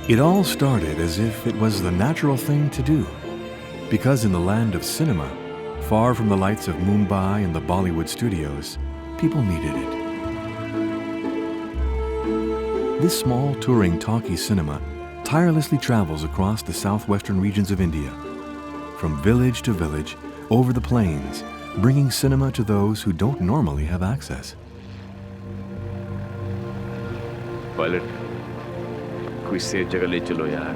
It all started as if it was the natural thing to do, because in the land of cinema, far from the lights of Mumbai and the Bollywood studios, people needed it. This small touring talkie cinema tirelessly travels across the southwestern regions of India, from village to village, over the plains, bringing cinema to those who don't normally have access. Pilot कोई safe जगह ले चलो यार.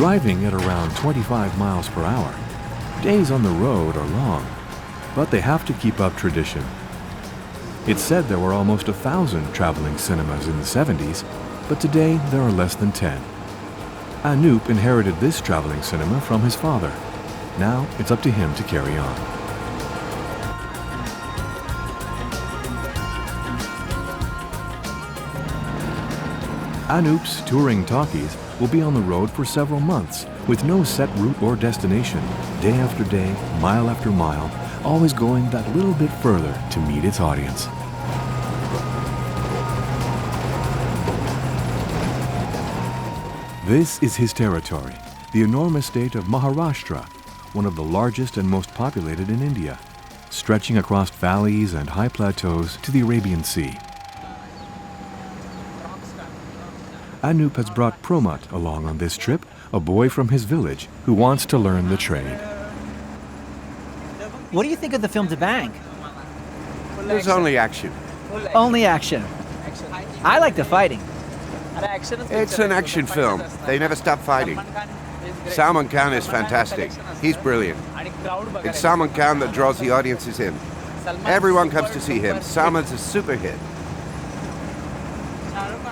Driving at around 25 miles per hour, days on the road are long, but they have to keep up tradition. It's said there were almost 1,000 traveling cinemas in the 70s, but today there are less than 10. Anup inherited this traveling cinema from his father. Now it's up to him to carry on. Anup's Touring Talkies will be on the road for several months with no set route or destination, day after day, mile after mile, always going that little bit further to meet its audience. This is his territory, the enormous state of Maharashtra, one of the largest and most populated in India, stretching across valleys and high plateaus to the Arabian Sea. Anup has brought Promat along on this trip, a boy from his village who wants to learn the trade. What do you think of the film Bang? There's only action. Only action. I like the fighting. It's an action film. They never stop fighting. Salman Khan is fantastic. He's brilliant. It's Salman Khan that draws the audiences in. Everyone comes to see him. Salman's a super hit.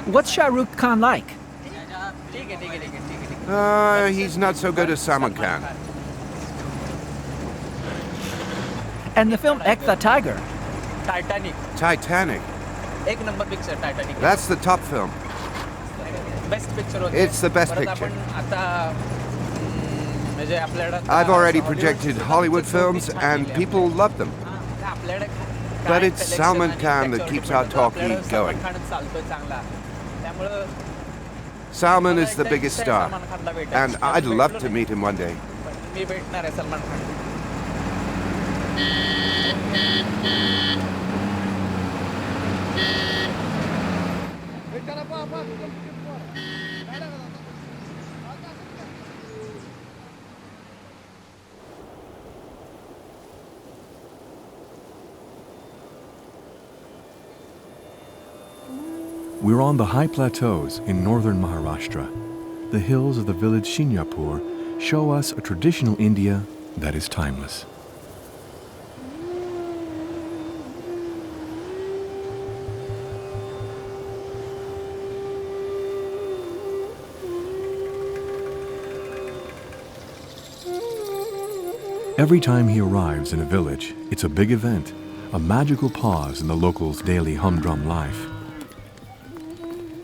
What's Shah Rukh Khan like? He's not so good as Salman Khan. And the film Ek the Tiger? Titanic. That's the top film. It's the best picture. I've already projected Hollywood films and people love them. But it's Salman Khan that keeps our talkie going. Salman is the biggest star, and I'd love to meet him one day. We're on the high plateaus in northern Maharashtra. The hills of the village Shinyapur show us a traditional India that is timeless. Every time he arrives in a village, it's a big event, a magical pause in the locals' daily humdrum life.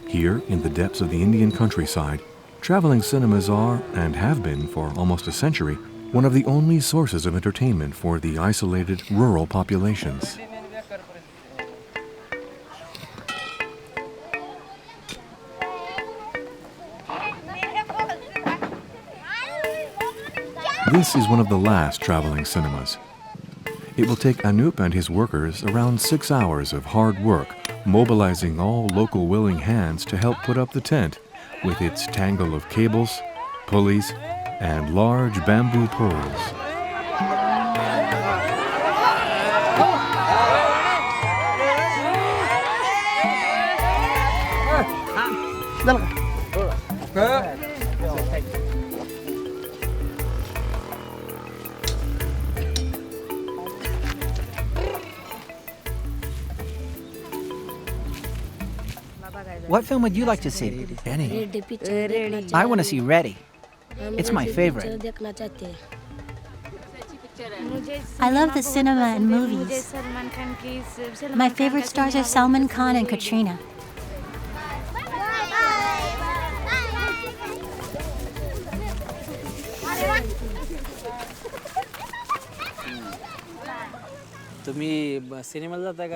Here, in the depths of the Indian countryside, traveling cinemas are, and have been for almost a century, one of the only sources of entertainment for the isolated rural populations. This is one of the last traveling cinemas. It will take Anup and his workers around 6 hours of hard work, mobilizing all local willing hands to help put up the tent with its tangle of cables, pulleys, and large bamboo poles. What film would you like to see? Any. I want to see Ready. It's my favorite. I love the cinema and movies. My favorite stars are Salman Khan and Katrina.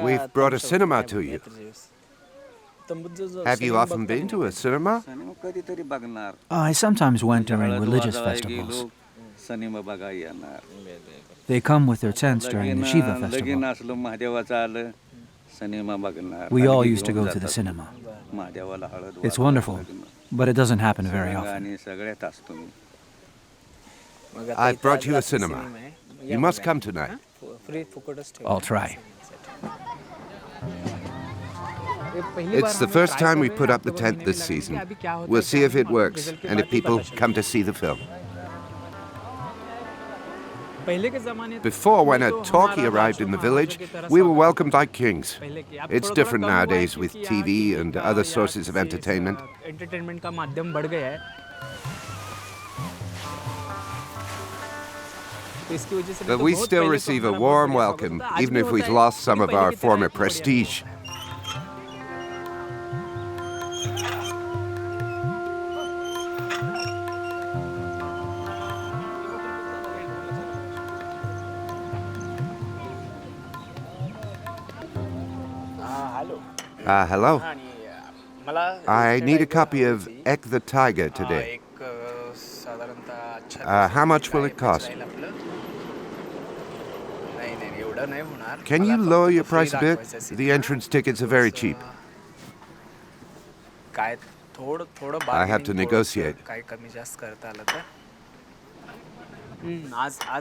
We've brought a cinema to you. Have you often been to a cinema? I sometimes went during religious festivals. They come with their tents during the Shiva festival. We all used to go to the cinema. It's wonderful, but it doesn't happen very often. I've brought you a cinema. You must come tonight. I'll try. It's the first time we put up the tent this season. We'll see if it works and if people come to see the film. Before, when a talkie arrived in the village, we were welcomed like kings. It's different nowadays with TV and other sources of entertainment. But we still receive a warm welcome, even if we've lost some of our former prestige. Hello. I need a copy of Ek the Tiger today. How much will it cost? Can you lower your price a bit? The entrance tickets are very cheap. I have to negotiate.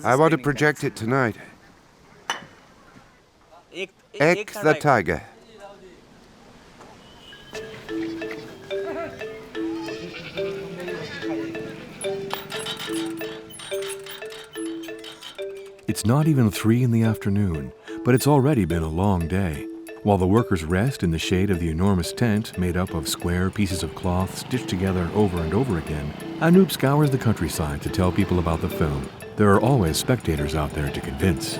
I want to project it tonight. Ek the Tiger. It's not even 3 in the afternoon, but it's already been a long day. While the workers rest in the shade of the enormous tent made up of square pieces of cloth stitched together over and over again, Anup scours the countryside to tell people about the film. There are always spectators out there to convince.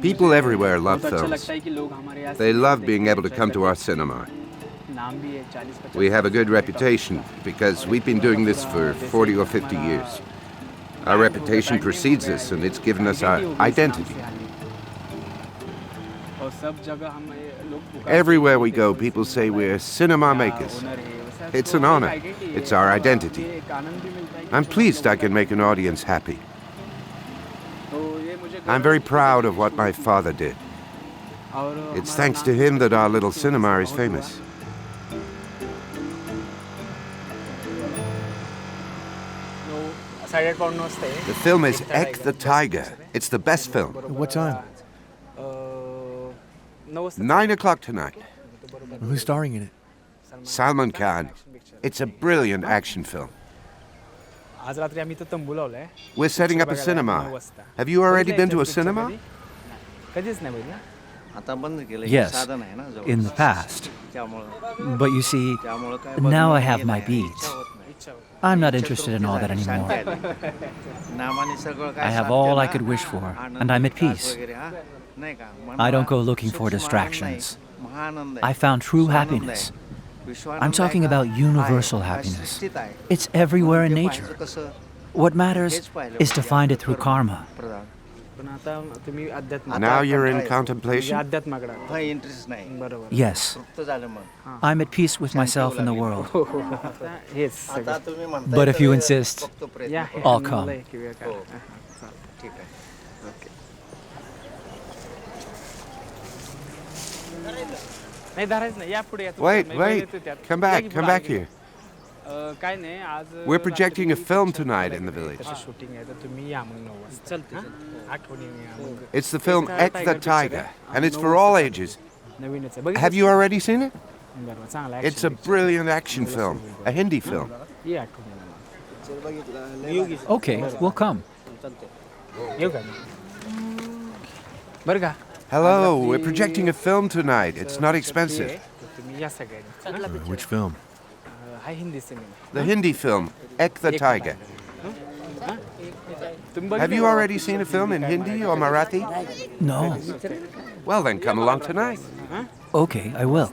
People everywhere love films. They love being able to come to our cinema. We have a good reputation because we've been doing this for 40 or 50 years. Our reputation precedes us, and it's given us our identity. Everywhere we go, people say we're cinema makers. It's an honor. It's our identity. I'm pleased I can make an audience happy. I'm very proud of what my father did. It's thanks to him that our little cinema is famous. The film is Ek the Tiger. It's the best film. What time? 9 o'clock tonight. Who's starring in it? Salman Khan. It's a brilliant action film. We're setting up a cinema. Have you already been to a cinema? Yes, in the past. But you see, now I have my beads. I'm not interested in all that anymore. I have all I could wish for, and I'm at peace. I don't go looking for distractions. I found true happiness. I'm talking about universal happiness. It's everywhere in nature. What matters is to find it through karma. Now you're in contemplation? Yes. I'm at peace with myself and the world. But if you insist, I'll come. Wait. Come back here. We're projecting a film tonight in the village. It's the film Ek the Tiger, and it's for all ages. Have you already seen it? It's a brilliant action film, a Hindi film. Okay, we'll come. Hello, we're projecting a film tonight. It's not expensive. Which film? The Hindi film, Ek the Tiger. Have you already seen a film in Hindi or Marathi? No. Well, then come along tonight. Okay, I will.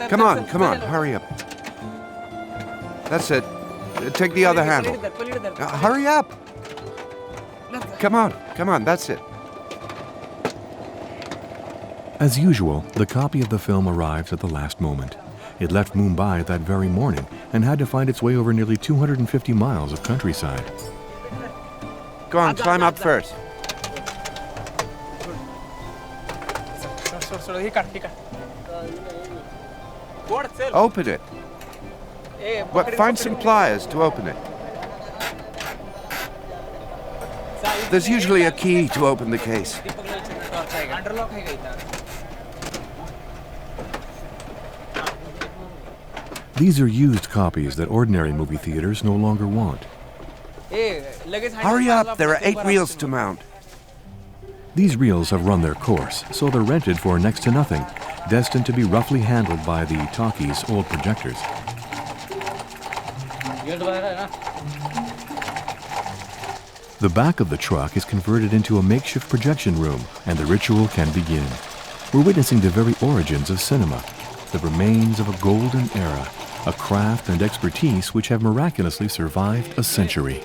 Come on, hurry up. That's it. Take the other handle. Hurry up! Come on, that's it. As usual, the copy of the film arrives at the last moment. It left Mumbai that very morning and had to find its way over nearly 250 miles of countryside. Go on, climb up first. Open it. But find some pliers to open it. There's usually a key to open the case. These are used copies that ordinary movie theaters no longer want. Hurry up, there are 8 reels to mount. These reels have run their course, so they're rented for next to nothing, destined to be roughly handled by the talkies' old projectors. The back of the truck is converted into a makeshift projection room, and the ritual can begin. We're witnessing the very origins of cinema, the remains of a golden era, a craft and expertise which have miraculously survived a century.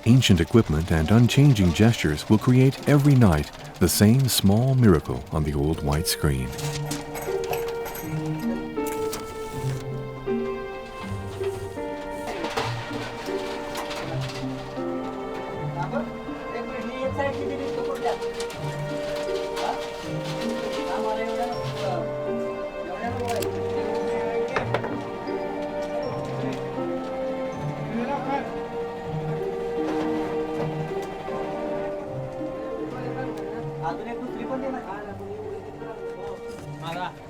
Ancient equipment and unchanging gestures will create every night the same small miracle on the old white screen.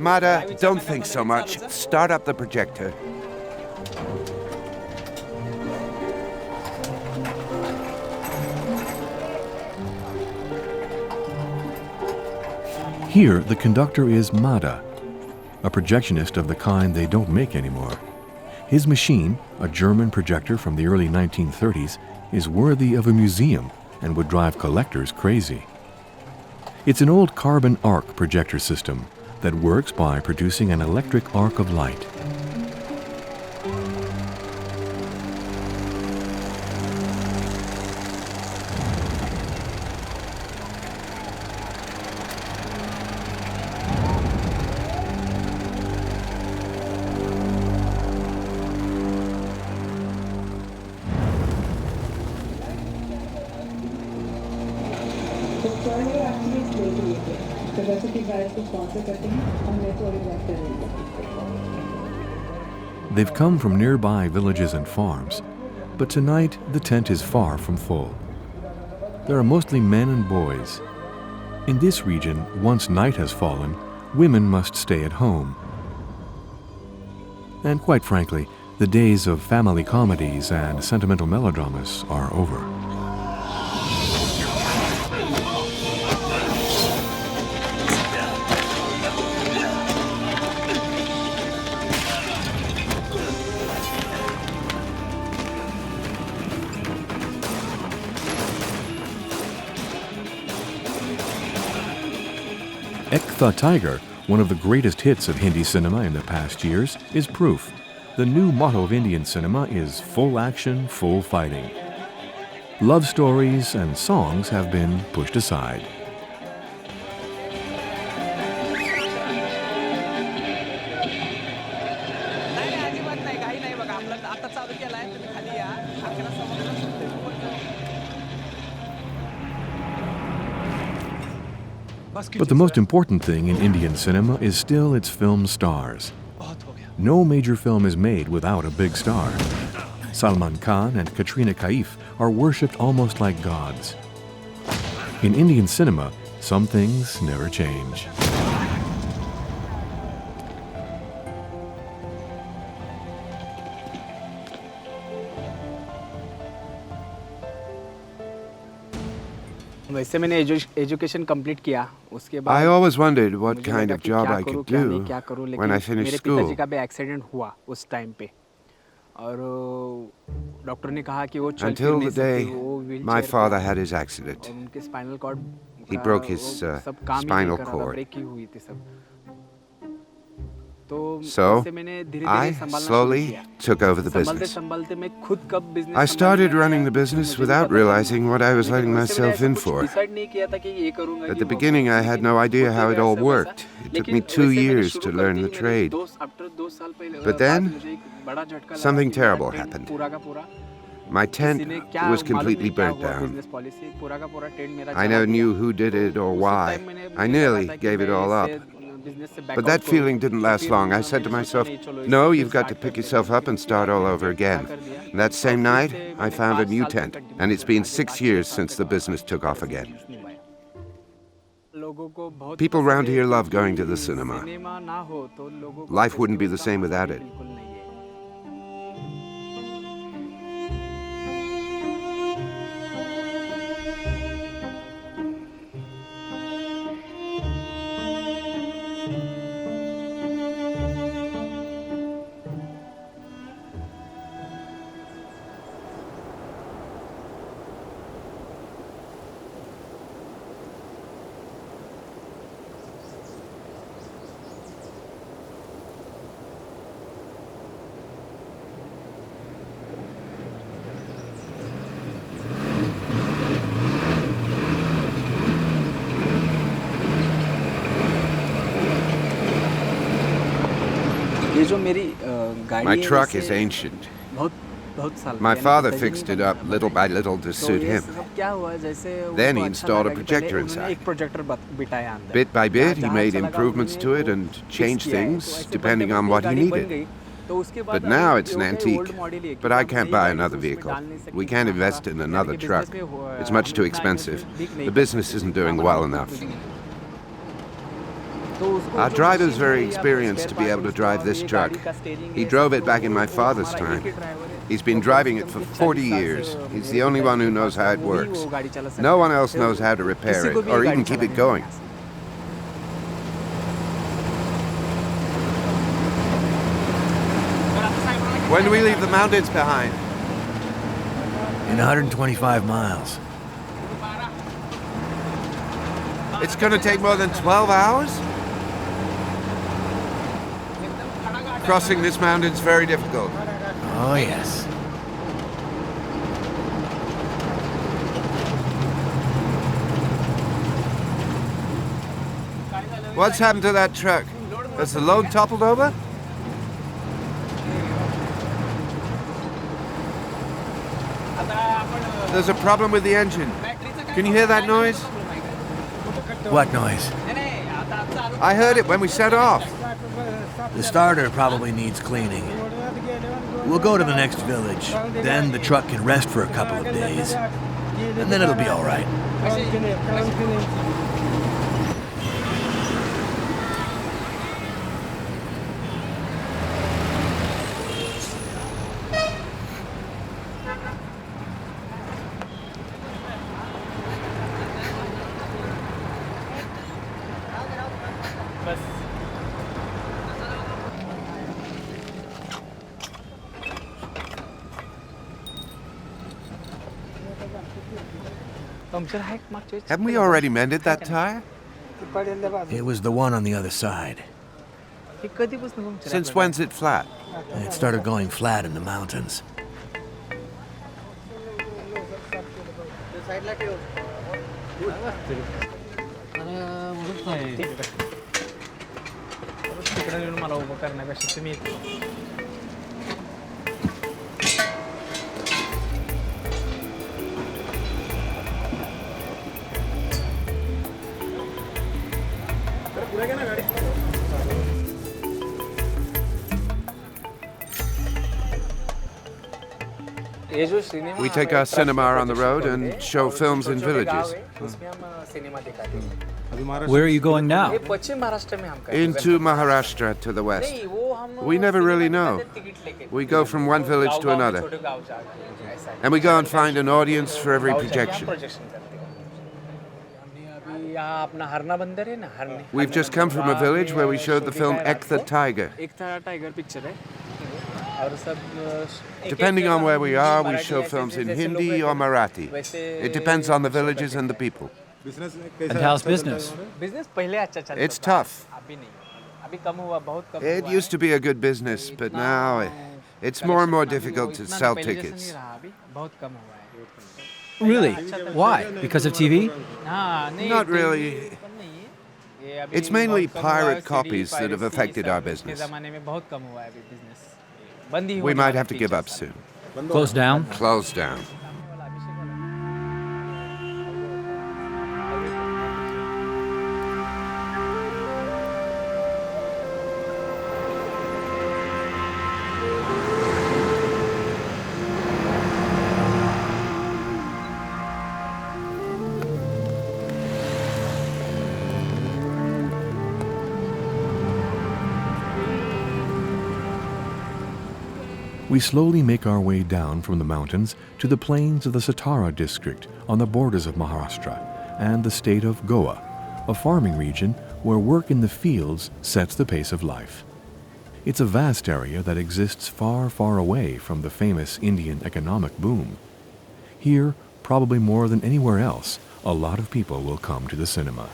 Mada, don't think so much. Start up the projector. Here, the conductor is Mada, a projectionist of the kind they don't make anymore. His machine, a German projector from the early 1930s, is worthy of a museum and would drive collectors crazy. It's an old carbon arc projector system that works by producing an electric arc of light. They've come from nearby villages and farms, but tonight the tent is far from full. There are mostly men and boys. In this region, once night has fallen, women must stay at home. And quite frankly, the days of family comedies and sentimental melodramas are over. Ek the Tiger, one of the greatest hits of Hindi cinema in the past years, is proof. The new motto of Indian cinema is full action, full fighting. Love stories and songs have been pushed aside. But the most important thing in Indian cinema is still its film stars. No major film is made without a big star. Salman Khan and Katrina Kaif are worshipped almost like gods. In Indian cinema, some things never change. वैसे मैंने education complete किया उसके बाद I always wondered what मुझे kind लगा of कि job क्या I करूं, could क्या do नहीं, क्या करूं, when I लेकिन finished मेरे school. पिताजी का भी एक्सीडेंट हुआ उस टाइम पे और डॉक्टर ने कहा कि वो चल फिर Until नहीं the सकती, day वो व्हीलचेयर my पे father had his accident. और उनके spinal cord He broke his सब काम ही नहीं spinal कर रहा था, cord. ब्रेक ही हुई थी सब तो So, वैसे मैंने धीरे-धीरे I संभालना शुरू slowly किया took over the संभालते business. संभालते मैं खुद कब business I started running the business without realizing what I was letting myself in for. Decide नहीं किया था कि ये करूंगा At ये the वो beginning, I had no idea how it all worked. It took me 2 years to learn the trade. But then, something terrible happened. My tent was completely burnt down. I never knew who did it or why. I nearly gave it all up. But that feeling didn't last long. I said to myself, no, you've got to pick yourself up and start all over again. And that same night, I found a new tent, and it's been 6 years since the business took off again. People round here love going to the cinema. Life wouldn't be the same without it. ये जो मेरी गाड़ी My है, truck वैसे is ancient. बहुत साल My पुरानी, father पिताजी fixed ने it up little by little to तो suit ये him. सब क्या हुआ जैसे Then he उनको अच्छा installed a लगा कि projector पहले उन्होंने inside. एक प्रोजेक्टर बिठाया अंदर Bit by bit, he जहाँ made अच्छा लगा improvements उन्होंने to it वो and fix changed किया है। things तो ऐसे depending बढ़ते on बढ़ते what he गाड़ी बन needed. गई, तो उसके बाद But अभी now ये it's हो an गया, ये old antique. model ही है, But I क्योंकि can't नई buy गाड़ी another तो उसमें vehicle. डाल नहीं सकते We can't इतना invest सारा, in यानी another कि truck. business में It's much too इतना expensive. investment भी नहीं The कर business सकते, isn't जितना doing हमारा well खुद enough. नहीं है। तो उसको Our जो driver's machine very है या फिर experienced spare to be part able to उसका drive और this ये truck. गाड़ी का steering He है, drove सब it back in my वो father's हमारा एक time. ही driver है। He's been तो driving कम it से for कम 40 40 साल years. से He's मेरे the only one पिताजी who के knows पास how है, it वो ही works. वो गाड़ी चला सकता No है। one else फिर knows how to repair किसी को it भी or ये even गाड़ी keep it चलानी going. नहीं आ सकती। When do we leave the mountains behind? In 125 miles. It's going to take more than 12 hours? Crossing this mountain's very difficult. Oh, yes. What's happened to that truck? Has the load toppled over? There's a problem with the engine. Can you hear that noise? What noise? I heard it when we set off. The starter probably needs cleaning. We'll go to the next village. Then the truck can rest for a couple of days. And then it'll be all right. Haven't we already mended that tire? It was the one on the other side. Since when's it flat? It started going flat in the mountains. मला उभं करण्यापेक्षा तुम्ही We take our cinema on the road and show films in villages. Where are you going now? Into Maharashtra to the west. We never really know. We go from one village to another. And we go and find an audience for every projection. We've just come from a village where we showed the film Ek the Tiger. Depending on where we are, we show films in Hindi or Marathi. It depends on the villages and the people. And how's business? It's tough. It used to be a good business, but now it's more and more difficult to sell tickets. Really? Why? Because of TV? Not really. It's mainly pirate copies that have affected our business. We might have to give up soon. Close down? Close down. We slowly make our way down from the mountains to the plains of the Satara district on the borders of Maharashtra and the state of Goa, a farming region where work in the fields sets the pace of life. It's a vast area that exists far, far away from the famous Indian economic boom. Here, probably more than anywhere else, a lot of people will come to the cinema.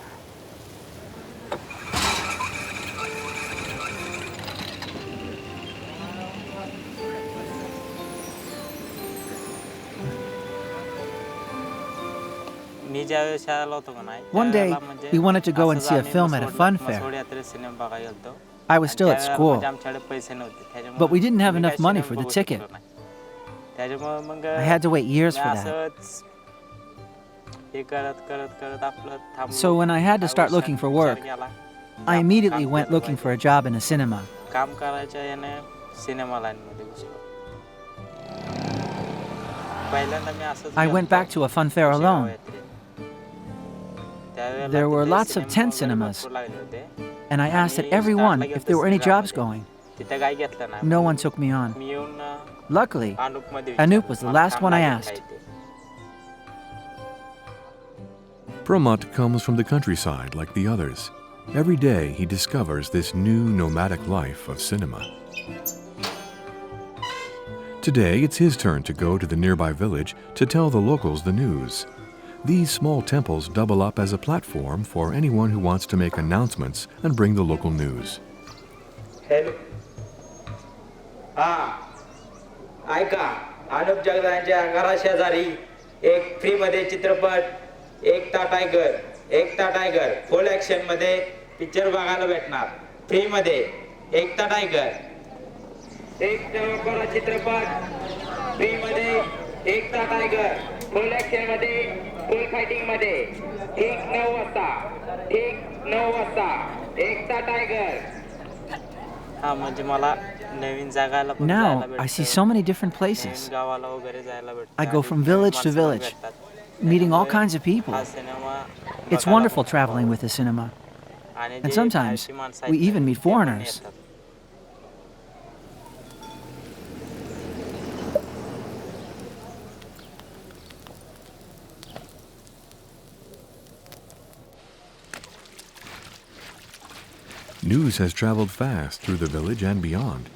One day, we wanted to go and see a film at a fun fair. I was still at school, but we didn't have enough money for the ticket. I had to wait years for that. So when I had to start looking for work, I immediately went looking for a job in a cinema. I went back to a fun fair alone. There were lots of tent cinemas, and I asked at every one if there were any jobs going. No one took me on. Luckily, Anup was the last one I asked. Pramod comes from the countryside like the others. Every day he discovers this new nomadic life of cinema. Today it's his turn to go to the nearby village to tell the locals the news. These small temples double up as a platform for anyone who wants to make announcements and bring the local news. Hello. ऐका अनुप जगदाळेंच्या घराशेजारी एक free मध्ये चित्रपट एकता tiger full action मध्ये picture बघायला भेटणार free मध्ये एकता tiger एक नंबर चित्रपट फ्री मध्ये एकता टायगर फुल ॲक्शन मध्ये फुल फायटिंग मध्ये ठीक 9 वाजता एकता tiger. Now, I see so many different places. I go from village to village, meeting all kinds of people. It's wonderful traveling with the cinema. And sometimes, we even meet foreigners. News has traveled fast through the village and beyond.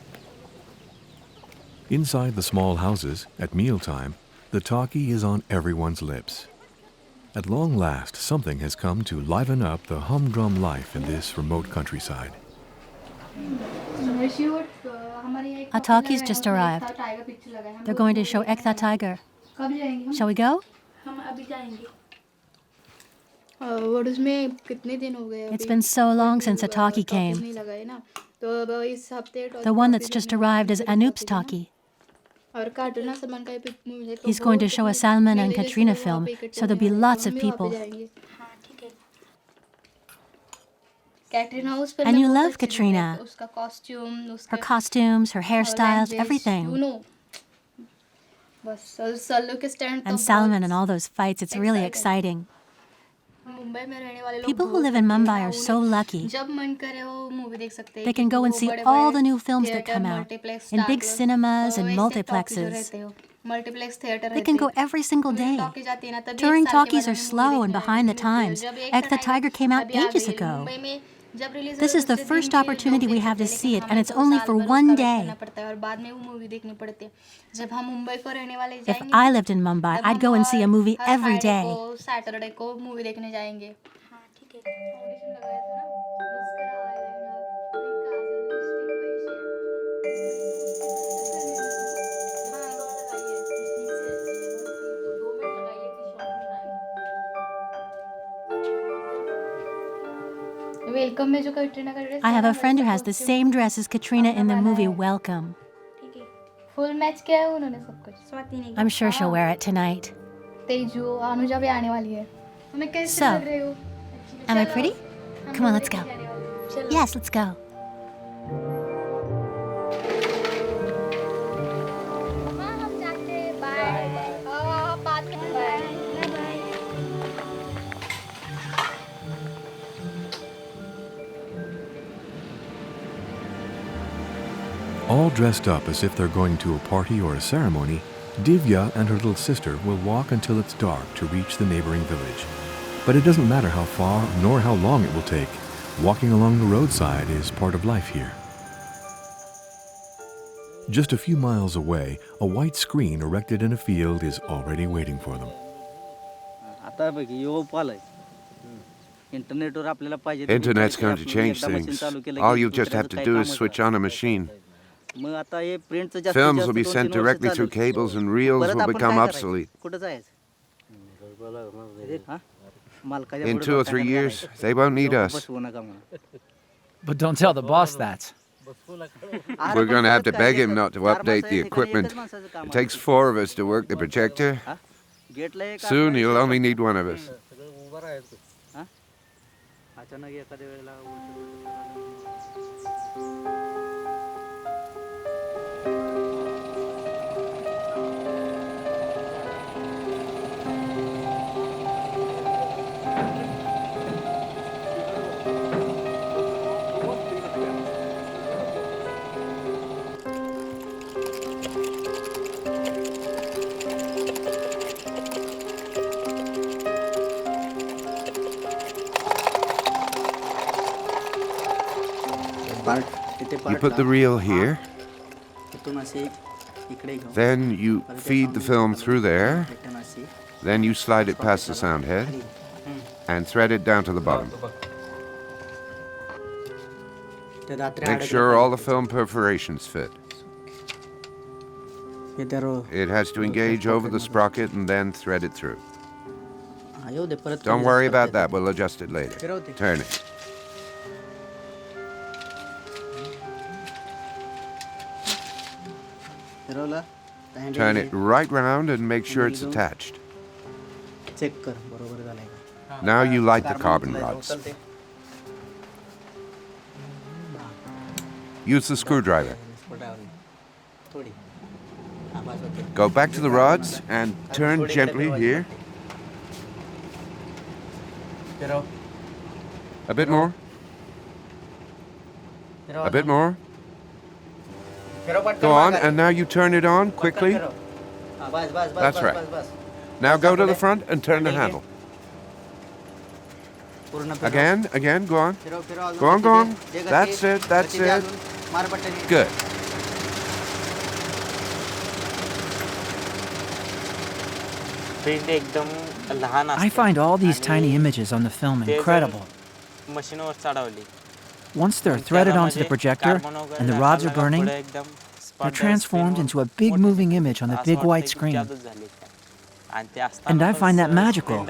Inside the small houses, at mealtime, the talkie is on everyone's lips. At long last, something has come to liven up the humdrum life in this remote countryside. A talkie's just arrived. They're going to show Ek the Tiger. Shall we go? It's been so long since a talkie came. The one that's just arrived is Anup's talkie. He's going to show a Salman and Katrina film, so there'll be lots of people. And you love Katrina. Her costumes, her hairstyles, everything. And Salman and all those fights, it's really exciting. People who live in Mumbai are so lucky. They can go and see all the new films that come out in big cinemas and multiplexes. They can go every single day. Touring Talkies are slow and behind the times. Ek the Tiger came out ages ago. This is the first opportunity we have to see it, and it's only for one day. If I lived in Mumbai, I'd go and see a movie every day. I have a friend who has the same dress as Katrina in the movie Welcome. I'm sure she'll wear it tonight. So, am I pretty? Come on, let's go. Yes, let's go. All dressed up as if they're going to a party or a ceremony, Divya and her little sister will walk until it's dark to reach the neighboring village. But it doesn't matter how far nor how long it will take. Walking along the roadside is part of life here. Just a few miles away, a white screen erected in a field is already waiting for them. Internet's going to change things. All you just have to do is switch on a machine. Films will be sent directly through cables and reels will become obsolete. In 2 or 3 years, they won't need us. But don't tell the boss that. We're going to have to beg him not to update the equipment. It takes 4 of us to work the projector. Soon he'll only need 1 of us. You put the reel here, then you feed the film through there, then you slide it past the sound head, and thread it down to the bottom. Make sure all the film perforations fit. It has to engage over the sprocket and then thread it through. Don't worry about that, we'll adjust it later. Turn it. Turn it right round and make sure it's attached. Now you light the carbon rods. Use the screwdriver. Go back to the rods and turn gently here. A bit more. A bit more. Go on, and now you turn it on quickly. That's right. Now go to the front and turn the handle. Again, go on. Go on. That's it. Good. I find all these tiny images on the film incredible. Once they're threaded onto the projector and the rods are burning, they're transformed into a big moving image on the big white screen. And I find that magical.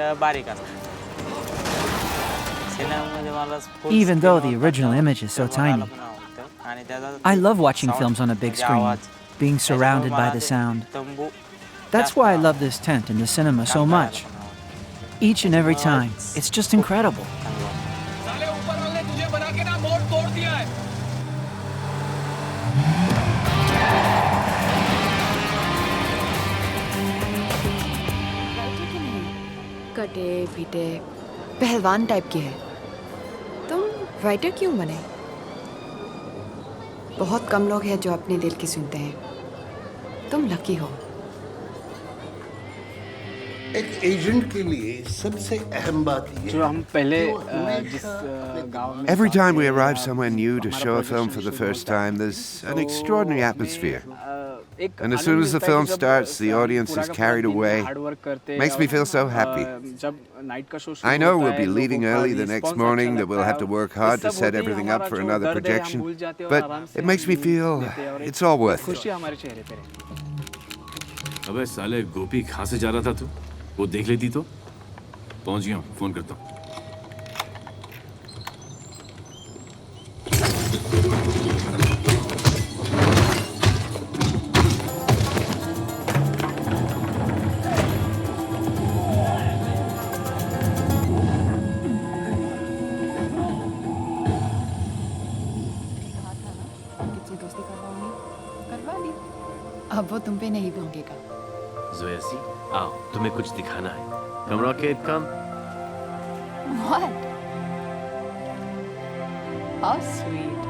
Even though the original image is so tiny. I love watching films on a big screen, being surrounded by the sound. That's why I love this tent in the cinema so much. Each and every time, it's just incredible. कटे पीटे पहलवान type की है। तुम writer क्यों बने? बहुत कम लोग हैं जो अपने दिल की सुनते हैं। तुम लकी हो। एक एजेंट के लिए सबसे अहम बात ये जो हम पहले जिस गांव में Every time we arrive somewhere new to show a film for the first time, there's an extraordinary atmosphere. And as soon as the film starts, the audience is carried away. Makes me feel so happy. I know we'll be leaving early the next morning, that we'll have to work hard to set everything up for another projection. But it makes me feel it's all worth it. अबे साले गोपी कहाँ से जा रहा था तू? वो देख लेती तो? पहुंच गया हूँ, फोन करता हूँ। अब वो तुम पे नहीं भोंगेगा। ज़ोयासी, आओ, तुम्हें कुछ दिखाना है। Camera kid, come. What? How sweet.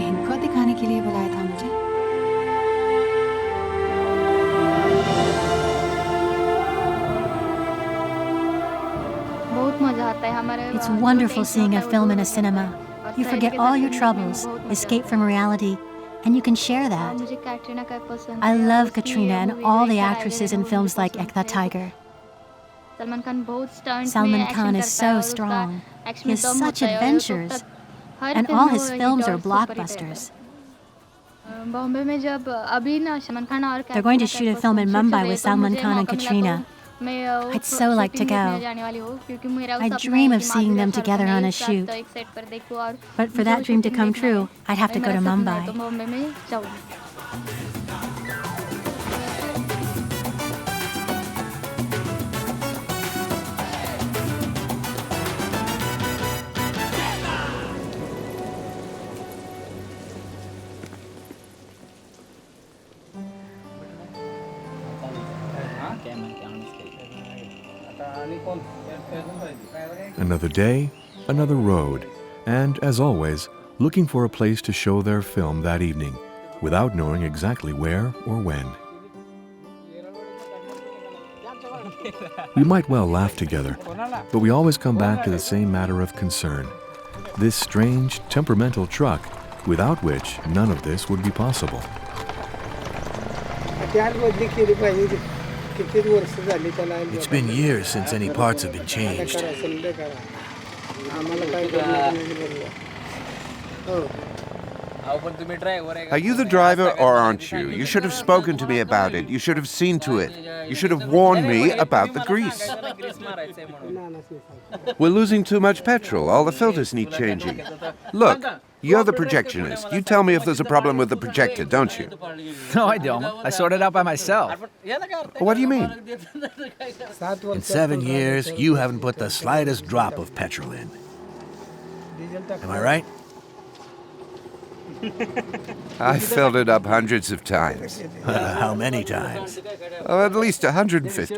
इनको दिखाने के लिए बुलाया था मुझे। बहुत मजा आता है हमारे। It's wonderful seeing a film in a cinema. You forget all your troubles, escape from reality, and you can share that. मुझे कैटरीना कैफ पसंद I है। love Katrina and all the actresses in films like Ek Tha Tiger. Salman Khan बहुत stunt Salman Khan is so strong. He has such adventures. And all his films are blockbusters. Bombay में जब अभी ना सलमान खान और They're going to shoot a film in Mumbai with Salman Khan and Katrina. I'd so like to go. I dream of seeing them together on a shoot. But for that dream to come true, I'd have to go to Mumbai. Another day, another road, and as always, looking for a place to show their film that evening, without knowing exactly where or when. We might well laugh together, but we always come back to the same matter of concern. This strange, temperamental truck, without which none of this would be possible. It's been years since any parts have been changed. Are you the driver or aren't you? You should have spoken to me about it. You should have seen to it. You should have warned me about the grease. We're losing too much petrol. All the filters need changing. Look, you're the projectionist. You tell me if there's a problem with the projector, don't you? No, I don't. I sorted it out by myself. What do you mean? In 7 years, you haven't put the slightest drop of petrol in. Am I right? I filled it up hundreds of times. How many times? Oh, at least 150.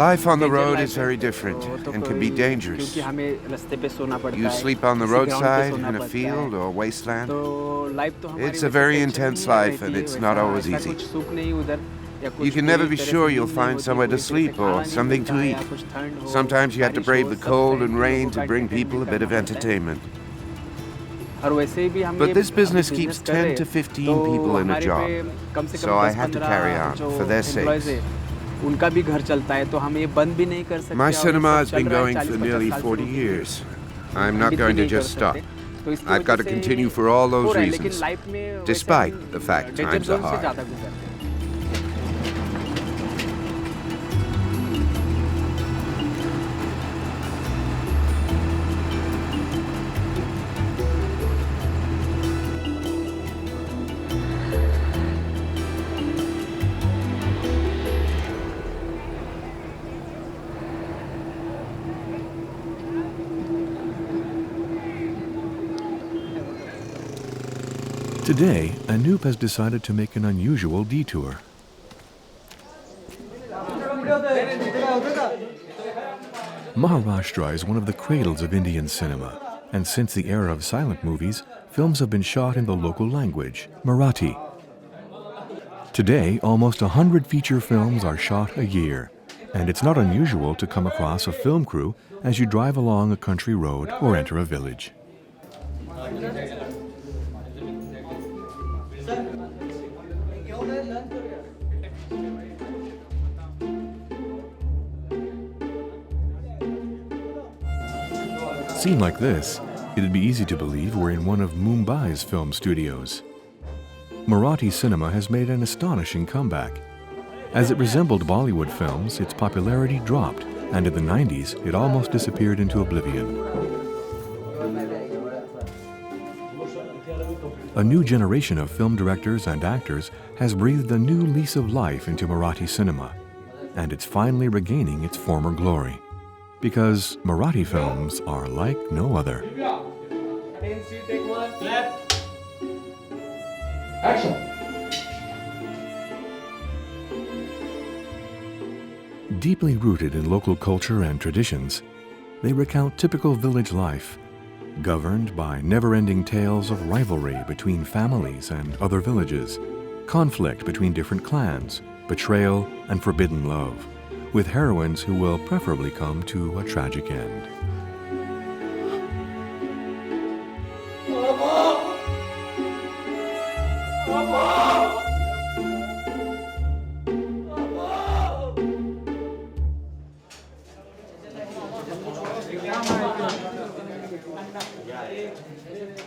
Life on the road is very different and can be dangerous. You sleep on the roadside, in a field or wasteland. It's a very intense life and it's not always easy. You can never be sure you'll find somewhere to sleep or something to eat. Sometimes you have to brave the cold and rain to bring people a bit of entertainment. But this business keeps 10 to 15 people in a job, so I have to carry on for their sakes. My cinema has been going for nearly 40 years. I'm not going to just stop. I've got to continue for all those reasons, despite the fact times are hard. Today, Anup has decided to make an unusual detour. Maharashtra is one of the cradles of Indian cinema, and since the era of silent movies, films have been shot in the local language, Marathi. Today, almost 100 feature films are shot a year, and it's not unusual to come across a film crew as you drive along a country road or enter a village. Seen like this, it'd be easy to believe we're in one of Mumbai's film studios. Marathi cinema has made an astonishing comeback. As it resembled Bollywood films, its popularity dropped, and in the 90s, it almost disappeared into oblivion. A new generation of film directors and actors has breathed a new lease of life into Marathi cinema, and it's finally regaining its former glory. Because Marathi films are like no other. Action! Deeply rooted in local culture and traditions, they recount typical village life, governed by never-ending tales of rivalry between families and other villages, conflict between different clans, betrayal and forbidden love, with heroines who will preferably come to a tragic end.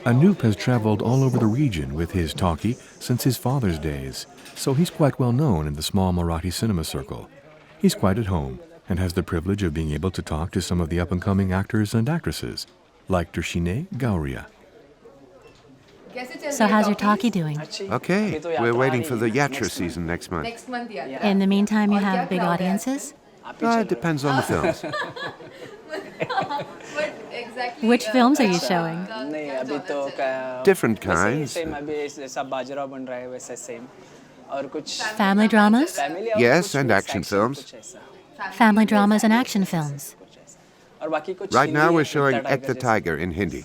Anup has traveled all over the region with his talkie since his father's days, so he's quite well known in the small Marathi cinema circle. He's quite at home and has the privilege of being able to talk to some of the up-and-coming actors and actresses, like Darshine Gauria. So how's your talkie doing? Okay, we're waiting for the Yatra season next month. In the meantime, you have big audiences? It depends on the films. Which films are you showing? Different kinds. Family dramas? Yes, and action films. Family dramas and action films. Right now we're showing Ek the Tiger in Hindi.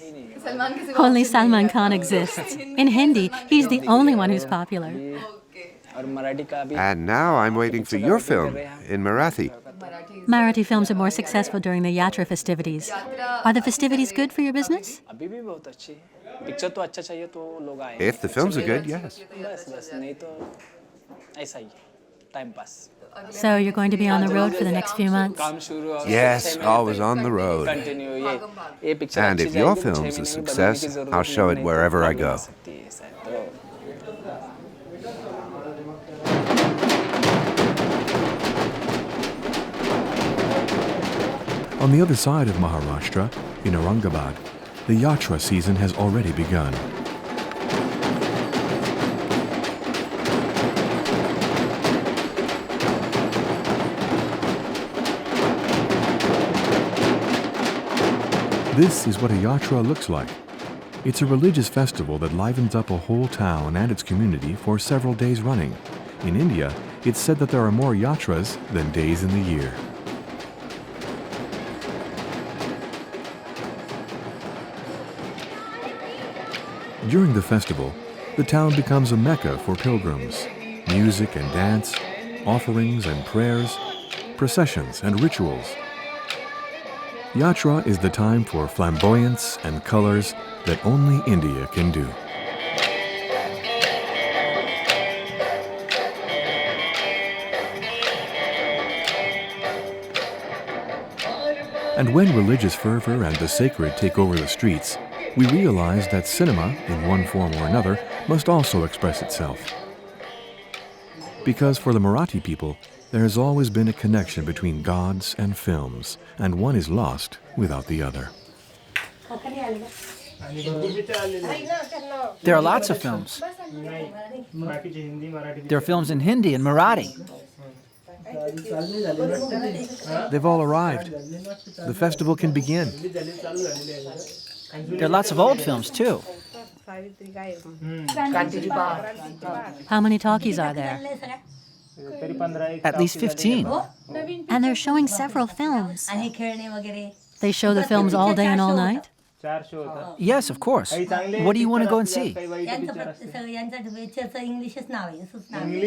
Only Salman Khan exists. In Hindi, he's the only one who's popular. And now I'm waiting for your film in Marathi. Marathi films are more successful during the Yatra festivities. Are the festivities good for your business? If the films are good, yes. So you're going to be on the road for the next few months? Yes, always on the road. And if your film's a success, I'll show it wherever I go. On the other side of Maharashtra, in Aurangabad, the Yatra season has already begun. This is what a Yatra looks like. It's a religious festival that livens up a whole town and its community for several days running. In India, it's said that there are more Yatras than days in the year. During the festival, the town becomes a mecca for pilgrims. Music and dance, offerings and prayers, processions and rituals. Yatra is the time for flamboyance and colors that only India can do. And when religious fervor and the sacred take over the streets, we realize that cinema, in one form or another, must also express itself. Because for the Marathi people, there has always been a connection between gods and films, and one is lost without the other. There are lots of films. There are films in Hindi and Marathi. They've all arrived. The festival can begin. There are lots of old films, too. How many talkies are there? At least 15. And they're showing several films. They show the films all day and all night? Yes, of course. What do you want to go and see?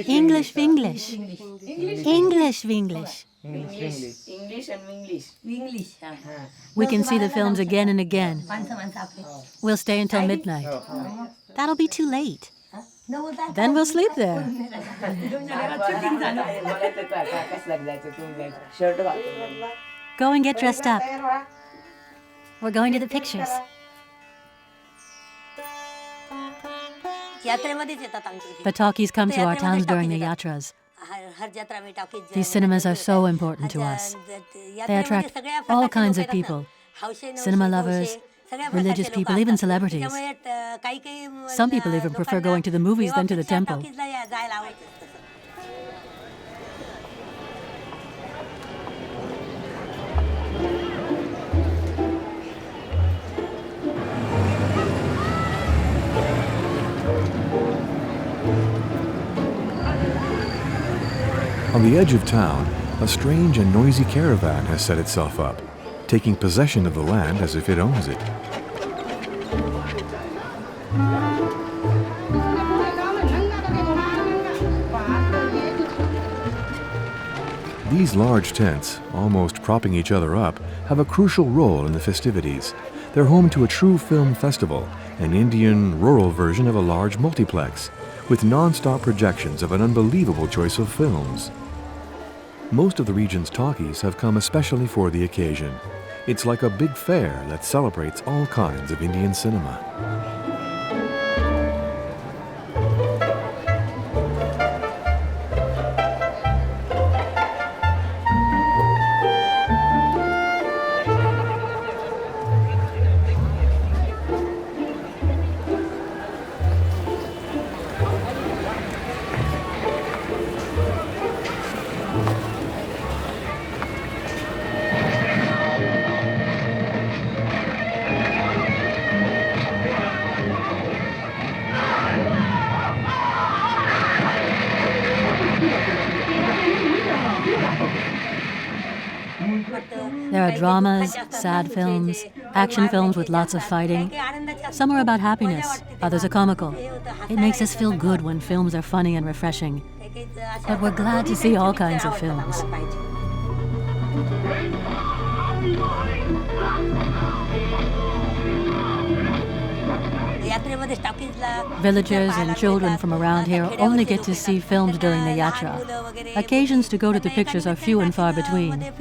English, English. English, English. We can see the films again and again. We'll stay until midnight. That'll be too late. Then we'll sleep there. Go and get dressed up. We're going to the pictures. The talkies come to our towns during the yatras. These cinemas are so important to us. They attract all kinds of people. Cinema lovers, religious people, even celebrities. Some people even prefer going to the movies than to the temple. On the edge of town, a strange and noisy caravan has set itself up, taking possession of the land as if it owns it. These large tents, almost propping each other up, have a crucial role in the festivities. They're home to a true film festival, an Indian rural version of a large multiplex, with non-stop projections of an unbelievable choice of films. Most of the region's talkies have come especially for the occasion. It's like a big fair that celebrates all kinds of Indian cinema. There are dramas, sad films, action films with lots of fighting. Some are about happiness, others are comical. It makes us feel good when films are funny and refreshing. But we're glad to see all kinds of films. Villagers and children from around here only get to see films during the yatra. Occasions to go to the pictures are few and far between.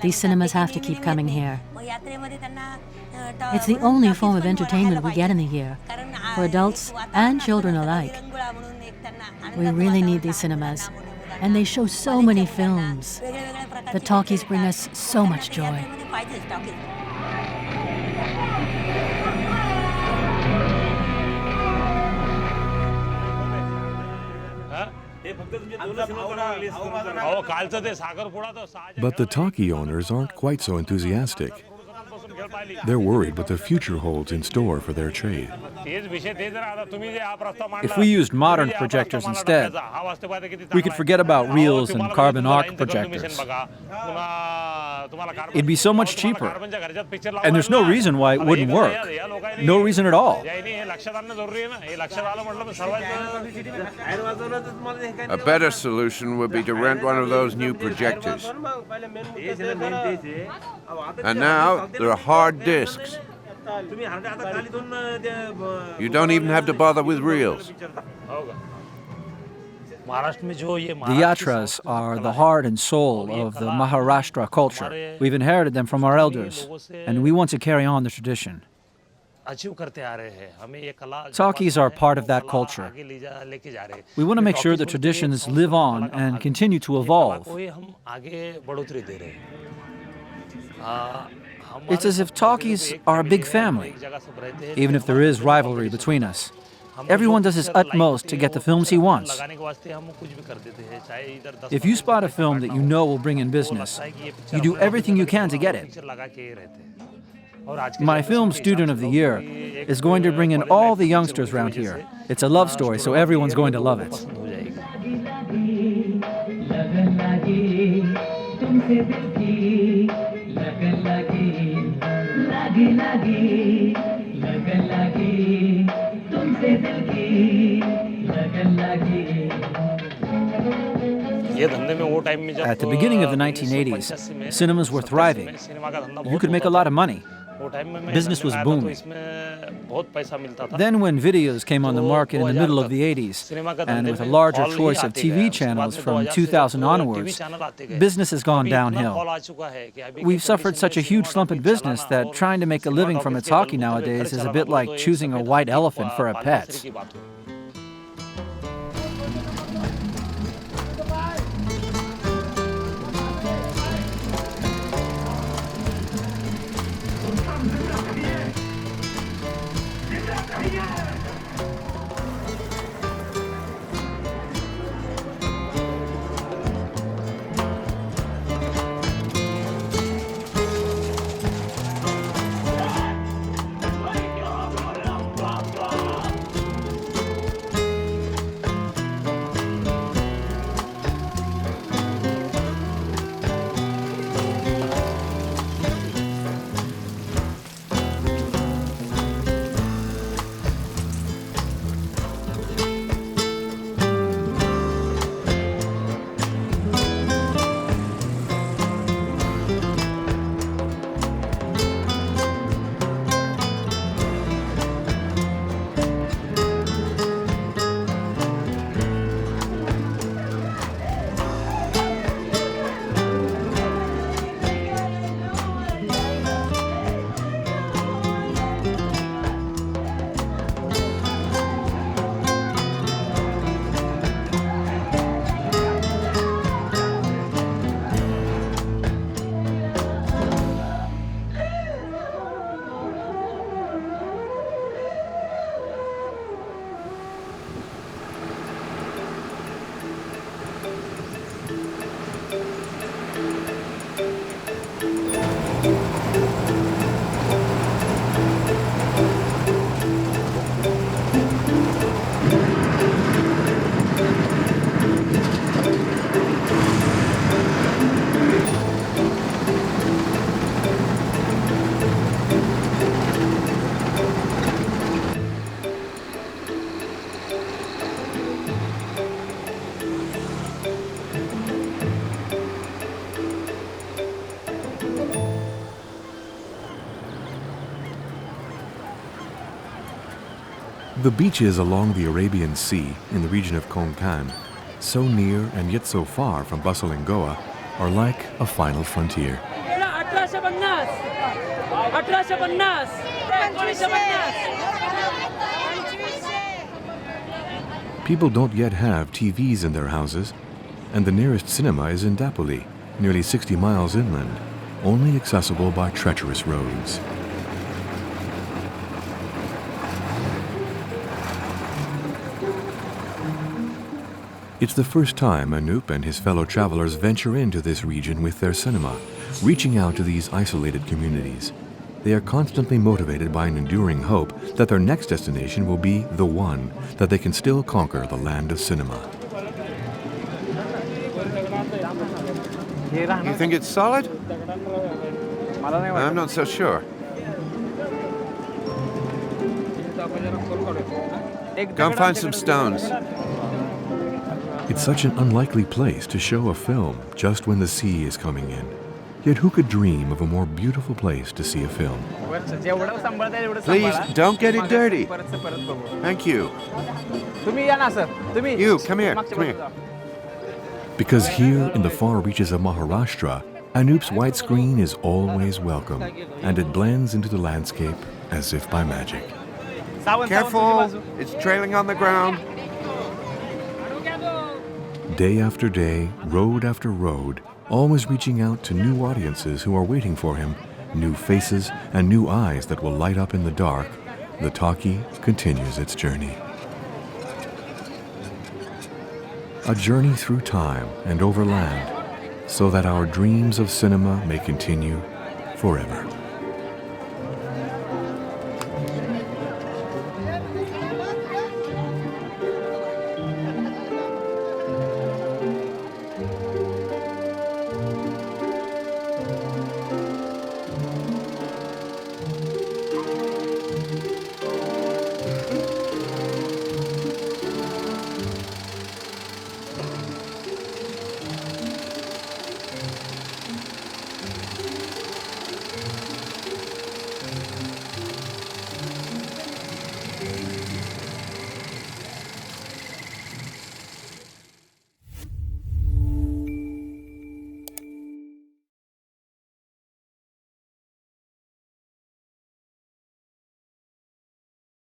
These cinemas have to keep coming here. It's the only form of entertainment we get in the year, for adults and children alike. We really need these cinemas, and they show so many films. The talkies bring us so much joy. But the talkie owners aren't quite so enthusiastic. They're worried what the future holds in store for their trade. If we used modern projectors instead, we could forget about reels and carbon arc projectors. It'd be so much cheaper. And there's no reason why it wouldn't work. No reason at all. A better solution would be to rent one of those new projectors. And now there are hard discs. You don't even have to bother with reels. The yatras are the heart and soul of the Maharashtra culture. We've inherited them from our elders, and we want to carry on the tradition. Talkies are part of that culture. We want to make sure the traditions live on and continue to evolve. It's as if talkies are a big family, even if there is rivalry between us. Everyone does his utmost to get the films he wants. If you spot a film that you know will bring in business, you do everything you can to get it. My film Student of the Year is going to bring in all the youngsters around here. It's a love story, so everyone's going to love it. At the beginning of the 1980s, cinemas were thriving. You could make a lot of money. Business was booming. Then when videos came on the market in the middle of the 80s, and with a larger choice of TV channels from 2000 onwards, business has gone downhill. We've suffered such a huge slump in business that trying to make a living from a talkie nowadays is a bit like choosing a white elephant for a pet. The beaches along the Arabian Sea in the region of Konkan, so near and yet so far from bustling Goa, are like a final frontier. People don't yet have TVs in their houses, and the nearest cinema is in Dapoli, nearly 60 miles inland, only accessible by treacherous roads. It's the first time Anup and his fellow travelers venture into this region with their cinema, reaching out to these isolated communities. They are constantly motivated by an enduring hope that their next destination will be the one, that they can still conquer the land of cinema. You think it's solid? I'm not so sure. Go and find some stones. It's such an unlikely place to show a film just when the sea is coming in. Yet who could dream of a more beautiful place to see a film? Please, don't get it dirty. Thank you. You, come here, come here. Because here in the far reaches of Maharashtra, Anup's widescreen is always welcome, and it blends into the landscape as if by magic. Careful, it's trailing on the ground. Day after day, road after road, always reaching out to new audiences who are waiting for him, new faces and new eyes that will light up in the dark, the talkie continues its journey. A journey through time and over land, so that our dreams of cinema may continue forever.